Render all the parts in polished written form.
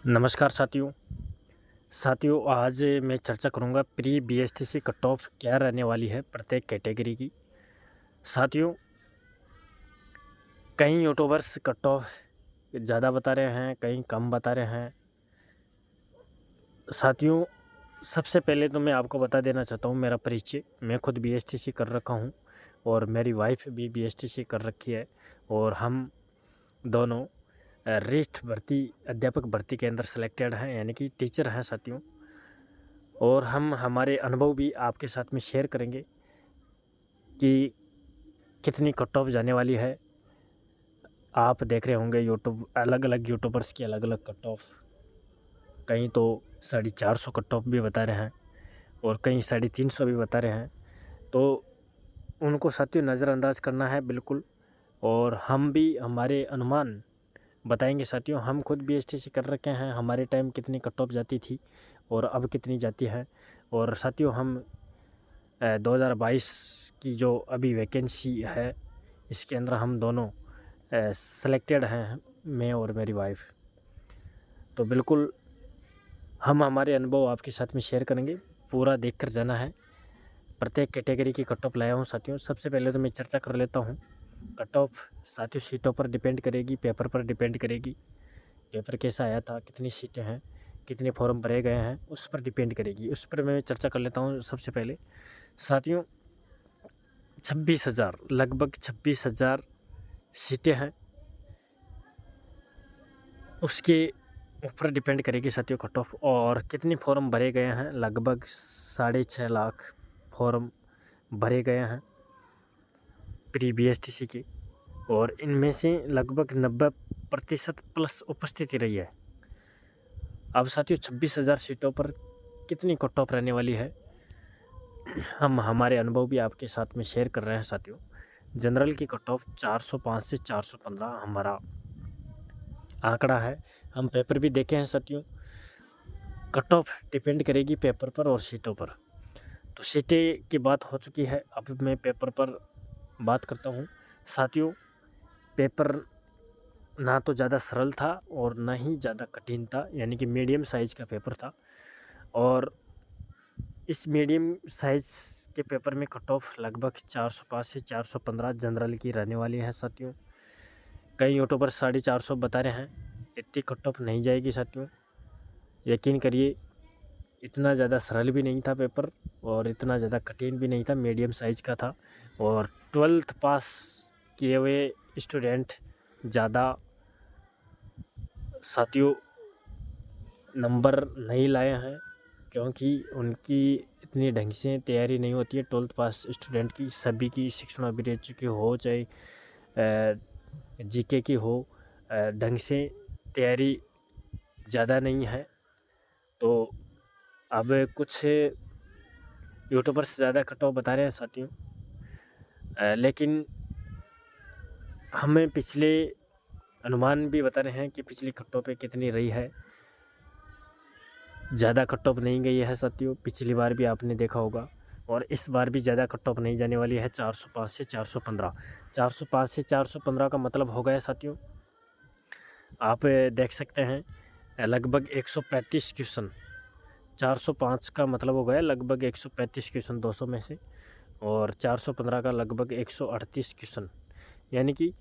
नमस्कार साथियों। आज मैं चर्चा करूंगा प्री बीएसटीसी कट ऑफ क्या रहने वाली है प्रत्येक कैटेगरी की। साथियों, कई यूट्यूबर्स कट ऑफ ज़्यादा बता रहे हैं, कई कम बता रहे हैं। साथियों, सबसे पहले तो मैं आपको बता देना चाहता हूं मेरा परिचय। मैं खुद बीएसटीसी कर रखा हूं और मेरी वाइफ भी बीएसटीसी कर रखी है और हम दोनों रिक्त भर्ती अध्यापक भर्ती के अंदर सेलेक्टेड हैं, यानी कि टीचर हैं साथियों। और हम हमारे अनुभव भी आपके साथ में शेयर करेंगे कि कितनी कट ऑफ जाने वाली है। आप देख रहे होंगे यूट्यूब, अलग अलग यूट्यूबर्स की अलग अलग कट ऑफ, कहीं तो 450 कट ऑफ भी बता रहे हैं और कहीं 350 भी बता रहे हैं। तो उनको साथियों नज़रअंदाज करना है बिल्कुल। और हम भी हमारे अनुमान बताएंगे साथियों। हम खुद भी एसटीसी कर रखे हैं, हमारे टाइम कितनी कट ऑफ जाती थी और अब कितनी जाती है। और साथियों, हम 2022 की जो अभी वैकेंसी है इसके अंदर हम दोनों सेलेक्टेड हैं, मैं और मेरी वाइफ। तो बिल्कुल हम हमारे अनुभव आपके साथ में शेयर करेंगे, पूरा देखकर जाना है। प्रत्येक कैटेगरी की कट ऑफ लाया हूँ साथियों। सबसे पहले तो मैं चर्चा कर लेता हूँ। कट ऑफ साथियों सीटों पर डिपेंड करेगी, पेपर पर डिपेंड करेगी। पेपर कैसा आया था, कितनी सीटें हैं, कितने फॉर्म भरे गए हैं, उस पर डिपेंड करेगी। उस पर मैं चर्चा कर लेता हूँ। सबसे पहले साथियों, 26,000, लगभग 26,000 सीटें हैं, उसके ऊपर डिपेंड करेगी साथियों कट ऑफ। और कितने फॉर्म भरे गए हैं, लगभग 6.5 लाख फॉर्म भरे गए हैं प्री बीएसटीसी की। और इनमें से लगभग 90% प्लस उपस्थिति रही है। अब साथियों 26,000 सीटों पर कितनी कट ऑफ रहने वाली है, हम हमारे अनुभव भी आपके साथ में शेयर कर रहे हैं साथियों। जनरल की कट ऑफ 405 से 415 हमारा आंकड़ा है। हम पेपर भी देखे हैं साथियों। कट ऑफ डिपेंड करेगी पेपर पर और सीटों पर। तो सीटें की बात हो चुकी है, अब मैं पेपर पर बात करता हूँ साथियों। पेपर ना तो ज़्यादा सरल था और ना ही ज़्यादा कठिन था, यानी कि मीडियम साइज़ का पेपर था। और इस मीडियम साइज़ के पेपर में कट ऑफ लगभग 405 से 415 जनरल की रहने वाली है साथियों। कई यूट्यूबर 450 बता रहे हैं, इतनी कट ऑफ नहीं जाएगी साथियों। यकीन करिए, इतना ज़्यादा सरल भी नहीं था पेपर और इतना ज़्यादा कठिन भी नहीं था, मीडियम साइज़ का था। और 12th पास किए हुए स्टूडेंट ज़्यादा साथियों नंबर नहीं लाए हैं, क्योंकि उनकी इतनी ढंग से तैयारी नहीं होती है 12th पास स्टूडेंट की। सभी की शिक्षण अभिरुचि की हो चाहे जीके की हो, ढंग से तैयारी ज़्यादा नहीं है। तो अब कुछ यूट्यूबर्स ज़्यादा कट ऑफ बता रहे हैं साथियों, लेकिन हमें पिछले अनुमान भी बता रहे हैं कि पिछली कट ऑफ पे कितनी रही है। ज़्यादा कट ऑफ नहीं गई है साथियों, पिछली बार भी आपने देखा होगा। और इस बार भी ज़्यादा कट ऑफ नहीं जाने वाली है, 405 से 415। 405 से 415 का मतलब हो गया साथियों, आप देख सकते हैं लगभग 135 क्वेश्चन। 405 का मतलब हो गया लगभग 135 क्वेश्चन 200 में से, और 415 का लगभग 138 क्वेश्चन, यानी कि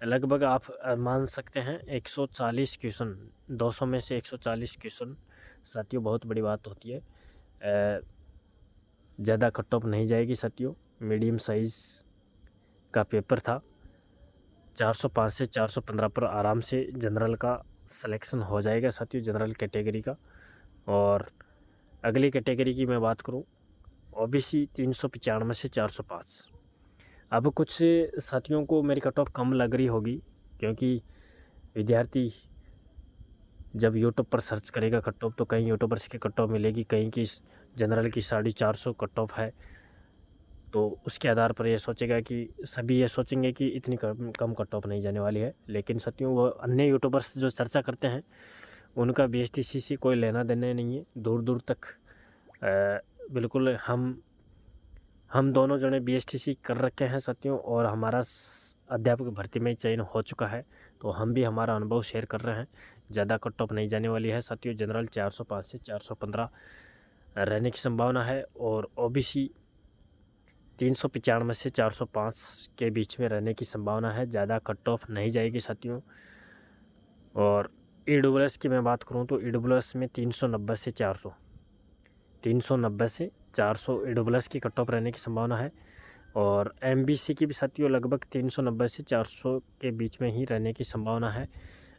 लगभग आप मान सकते हैं 140 क्वेश्चन। 200 में से 140 क्वेश्चन साथियों, बहुत बड़ी बात होती है। ज़्यादा कट ऑफ नहीं जाएगी साथियों, मीडियम साइज़ का पेपर था। 405 से 415 पर आराम से जनरल का सिलेक्शन हो जाएगा साथियों, जनरल कैटेगरी का। और अगली कैटेगरी की मैं बात करूं, ओबीसी 395 से 405। अब कुछ साथियों को मेरी कट ऑफ कम लग रही होगी, क्योंकि विद्यार्थी जब यूट्यूब पर सर्च करेगा कट ऑफ, तो कई यूट्यूबर्स की कट ऑफ मिलेगी, कहीं की जनरल की 450 कट ऑफ है। तो उसके आधार पर ये सोचेगा कि सभी ये सोचेंगे कि इतनी कम कट ऑफ नहीं जाने वाली है। लेकिन साथियों, वो अन्य यूट्यूबर्स जो चर्चा करते हैं उनका बीएसटीसी से कोई लेना देना नहीं है, दूर दूर तक। बिल्कुल हम दोनों जने बीएसटीसी कर रखे हैं साथियों, और हमारा अध्यापक भर्ती में चयन हो चुका है। तो हम भी हमारा अनुभव शेयर कर रहे हैं। ज़्यादा कट ऑफ नहीं जाने वाली है साथियों। जनरल 405 से 415 रहने की संभावना है और ओबीसी 395 से 405 के बीच में रहने की संभावना है। ज़्यादा कट ऑफ नहीं जाएगी साथियों। और ईडब्ल्यूएस की मैं बात करूं तो ईडब्ल्यूएस में 390 से 400 ईडब्ल्यूएस की कट ऑफ रहने की संभावना है। और एमबीसी की भी साथियों लगभग 390 से 400 के बीच में ही रहने की संभावना है,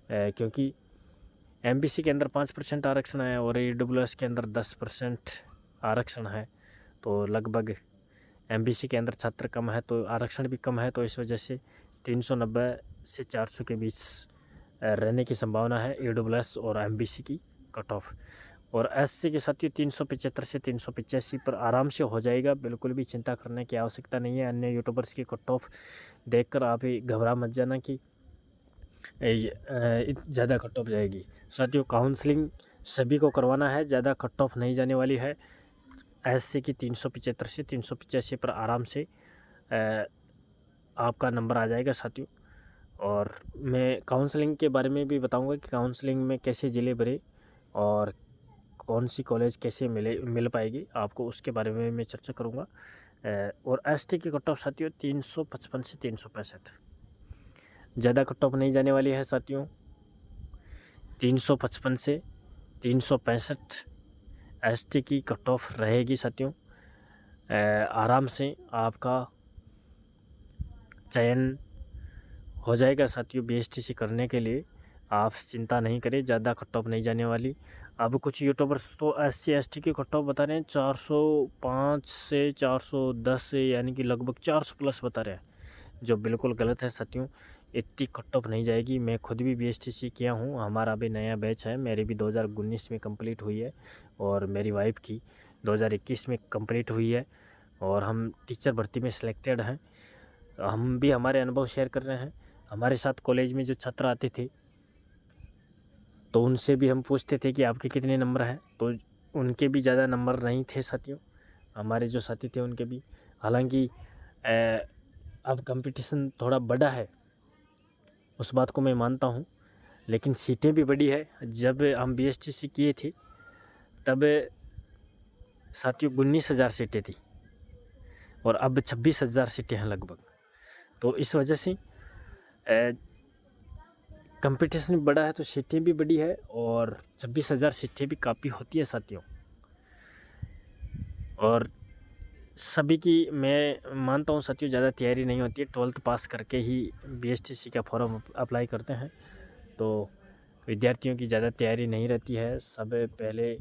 क्योंकि एमबीसी के अंदर 5% आरक्षण है और ईडब्ल्यूएस के अंदर 10% आरक्षण है। तो लगभग एमबीसी के अंदर छात्र कम है तो आरक्षण भी कम है, तो इस वजह से 390 से 400 के बीच रहने की संभावना है ईडब्ल्यूएस और एमबीसी की कट ऑफ। और एससी के साथियों 375 से 385 पर आराम से हो जाएगा, बिल्कुल भी चिंता करने की आवश्यकता नहीं है। अन्य यूट्यूबर्स की कट ऑफ देखकर आप ही घबरा मत जाना कि ज़्यादा कट ऑफ जाएगी। साथियों काउंसलिंग सभी को करवाना है, ज़्यादा कट ऑफ नहीं जाने वाली है। एससी की 375 से 385 पर आराम से आपका नंबर आ जाएगा साथियों। और मैं काउंसलिंग के बारे में भी बताऊंगा कि काउंसलिंग में कैसे ज़िले भरे और कौन सी कॉलेज कैसे मिल पाएगी आपको, उसके बारे में मैं चर्चा करूंगा। और एसटी की कट ऑफ साथियों 355 से 365, ज़्यादा कट ऑफ नहीं जाने वाली है साथियों। 355 से 365 एसटी की कट ऑफ रहेगी साथियों। आराम से आपका चयन हो जाएगा साथियों बीएसटीसी करने के लिए, आप चिंता नहीं करें, ज़्यादा कट ऑफ नहीं जाने वाली। अब कुछ यूट्यूबर्स तो एससी एसटी की कट ऑफ बता रहे हैं 405 से 410 से, यानी कि लगभग 400 प्लस बता रहे हैं, जो बिल्कुल गलत है साथियों। इतनी कट ऑफ नहीं जाएगी। मैं खुद भी बीएसटीसी किया हूँ, हमारा भी नया बैच है, मेरी भी 2019 में कंप्लीट हुई है और मेरी वाइफ की 2021 में कंप्लीट हुई है और हम टीचर भर्ती में सिलेक्टेड हैं। हम भी हमारे अनुभव शेयर कर रहे हैं। हमारे साथ कॉलेज में जो छात्र आते थे तो उनसे भी हम पूछते थे कि आपके कितने नंबर हैं, तो उनके भी ज़्यादा नंबर नहीं थे साथियों, हमारे जो साथी थे उनके भी। हालांकि अब कंपटीशन थोड़ा बड़ा है, उस बात को मैं मानता हूँ, लेकिन सीटें भी बड़ी है। जब हम बीएसटीसी किए थे तब साथियों 19,000 सीटें थी और अब 26,000 सीटें हैं लगभग। तो इस वजह से कंपटीशन भी बड़ा है तो सीटें भी बड़ी है और 26,000 सीटें भी काफ़ी होती है साथियों। और सभी की मैं मानता हूँ साथियों ज़्यादा तैयारी नहीं होती है, 12th पास करके ही बीएसटीसी का फॉर्म अप्लाई करते हैं, तो विद्यार्थियों की ज़्यादा तैयारी नहीं रहती है। सब पहले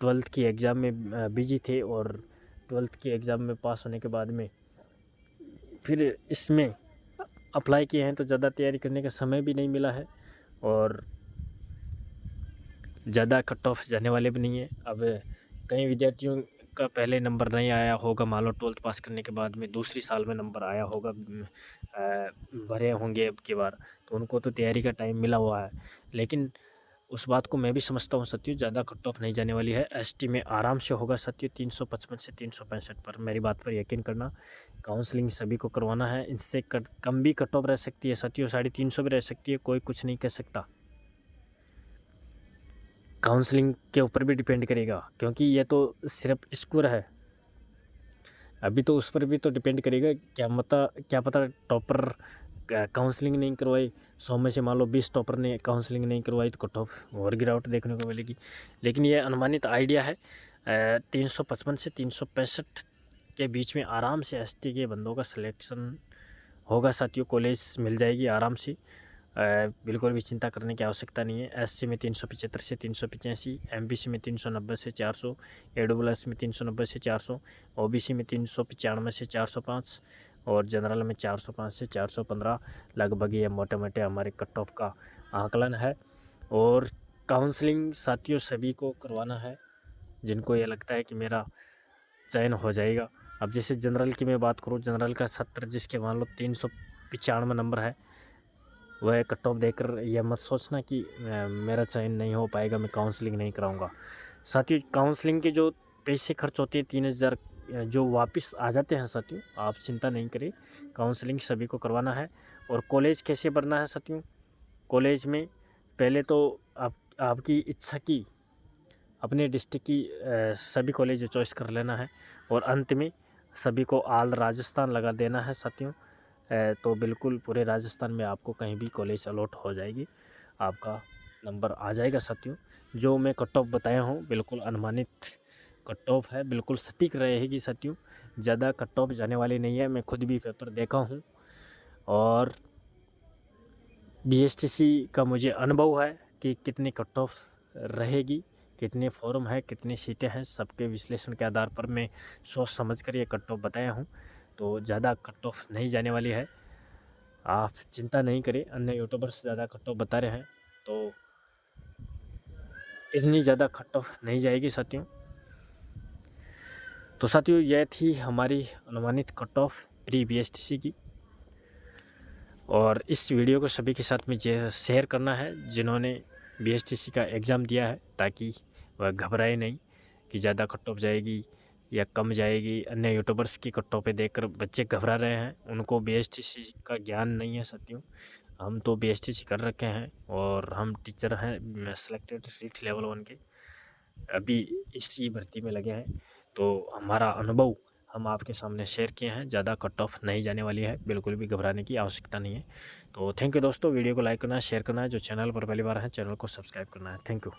12th की एग्ज़ाम में बिजी थे और 12th की एग्ज़ाम में पास होने के बाद में फिर इसमें अप्लाई किए हैं, तो ज़्यादा तैयारी करने का समय भी नहीं मिला है और ज़्यादा कट ऑफ जाने वाले भी नहीं है। अब कई विद्यार्थियों का पहले नंबर नहीं आया होगा, मान लो 12th पास करने के बाद में दूसरी साल में नंबर आया होगा, भरे होंगे अब की बार, तो उनको तो तैयारी का टाइम मिला हुआ है। लेकिन उस बात को मैं भी समझता हूँ साथियों, ज़्यादा कट ऑफ नहीं जाने वाली है। एसटी में आराम से होगा साथियों 355 से 365 पर, मेरी बात पर यकीन करना। काउंसलिंग सभी को करवाना है, इससे कम भी कट ऑफ रह सकती है साथियों, 350 भी रह सकती है, कोई कुछ नहीं कह सकता। काउंसलिंग के ऊपर भी डिपेंड करेगा, क्योंकि ये तो सिर्फ स्कोर है, अभी तो उस पर भी तो डिपेंड करेगा। क्या पता टॉपर काउंसलिंग नहीं करवाई, 100 में से मान लो 20 टॉपर ने काउंसलिंग नहीं करवाई तो कट ऑफ और गिरावट देखने को मिलेगी। लेकिन ये अनुमानित आइडिया है। 355 से 365 के बीच में आराम से एसटी के बंदों का सिलेक्शन होगा साथियों, कॉलेज मिल जाएगी आराम से, बिल्कुल भी चिंता करने की आवश्यकता नहीं है। एससी में 375 से 385, एमबीसी में 390 से 400, ईडब्ल्यूएस में 390 से 400, ओबीसी में 395 से 405 और जनरल में 405 से 415, लगभग ये मोटे मोटे हमारे कट ऑफ का आकलन है। और काउंसलिंग साथियों सभी को करवाना है जिनको ये लगता है कि मेरा चयन हो जाएगा। अब जैसे जनरल की मैं बात करूँ, जनरल का सत्र जिसके मान लो 395 नंबर है, वह कट ऑफ देकर यह मत सोचना कि मेरा चयन नहीं हो पाएगा, मैं काउंसलिंग नहीं कराऊंगा। साथियों काउंसलिंग के जो पैसे खर्च होते हैं 3,000 जो वापस आ जाते हैं साथियों, आप चिंता नहीं करें, काउंसलिंग सभी को करवाना है। और कॉलेज कैसे भरना है साथियों, कॉलेज में पहले तो आप आपकी इच्छा की अपने डिस्ट्रिक्ट की सभी कॉलेज चॉइस कर लेना है और अंत में सभी को ऑल राजस्थान लगा देना है साथियों। तो बिल्कुल पूरे राजस्थान में आपको कहीं भी कॉलेज अलॉट हो जाएगी, आपका नंबर आ जाएगा साथियों। जो मैं कट ऑफ बताया हूँ बिल्कुल अनुमानित कट ऑफ है, बिल्कुल सटीक रहेगी साथियों, ज़्यादा कट ऑफ जाने वाली नहीं है। मैं खुद भी पेपर देखा हूँ और बीएसटीसी का मुझे अनुभव है कि कितनी कट ऑफ रहेगी, कितने फॉर्म है, कितनी सीटें हैं, सबके विश्लेषण के आधार पर मैं सोच समझ कर ये कट ऑफ बताया हूँ। तो ज़्यादा कट ऑफ नहीं जाने वाली है, आप चिंता नहीं करें। अन्य यूट्यूबर्स ज़्यादा कट ऑफ बता रहे हैं तो इतनी ज़्यादा कट ऑफ नहीं जाएगी साथियों। तो साथियों यह थी हमारी अनुमानित कट ऑफ प्री बीएसटीसी की, और इस वीडियो को सभी के साथ में शेयर करना है जिन्होंने बीएसटीसी का एग्ज़ाम दिया है, ताकि वह घबराए नहीं कि ज़्यादा कट ऑफ जाएगी या कम जाएगी। अन्य यूट्यूबर्स की कट ऑफ पे देखकर बच्चे घबरा रहे हैं, उनको बीएसटीसी का ज्ञान नहीं है साथियों। हम तो बीएसटीसी कर रखे हैं और हम टीचर हैं सेलेक्टेड रीट लेवल 1 के, अभी इसी भर्ती में लगे हैं। तो हमारा अनुभव हम आपके सामने शेयर किए हैं, ज़्यादा कट ऑफ नहीं जाने वाली है, बिल्कुल भी घबराने की आवश्यकता नहीं है। तो थैंक यू दोस्तों, वीडियो को लाइक करना है, शेयर करना है, जो चैनल पर पहली बार है चैनल को सब्सक्राइब करना है। Thank you.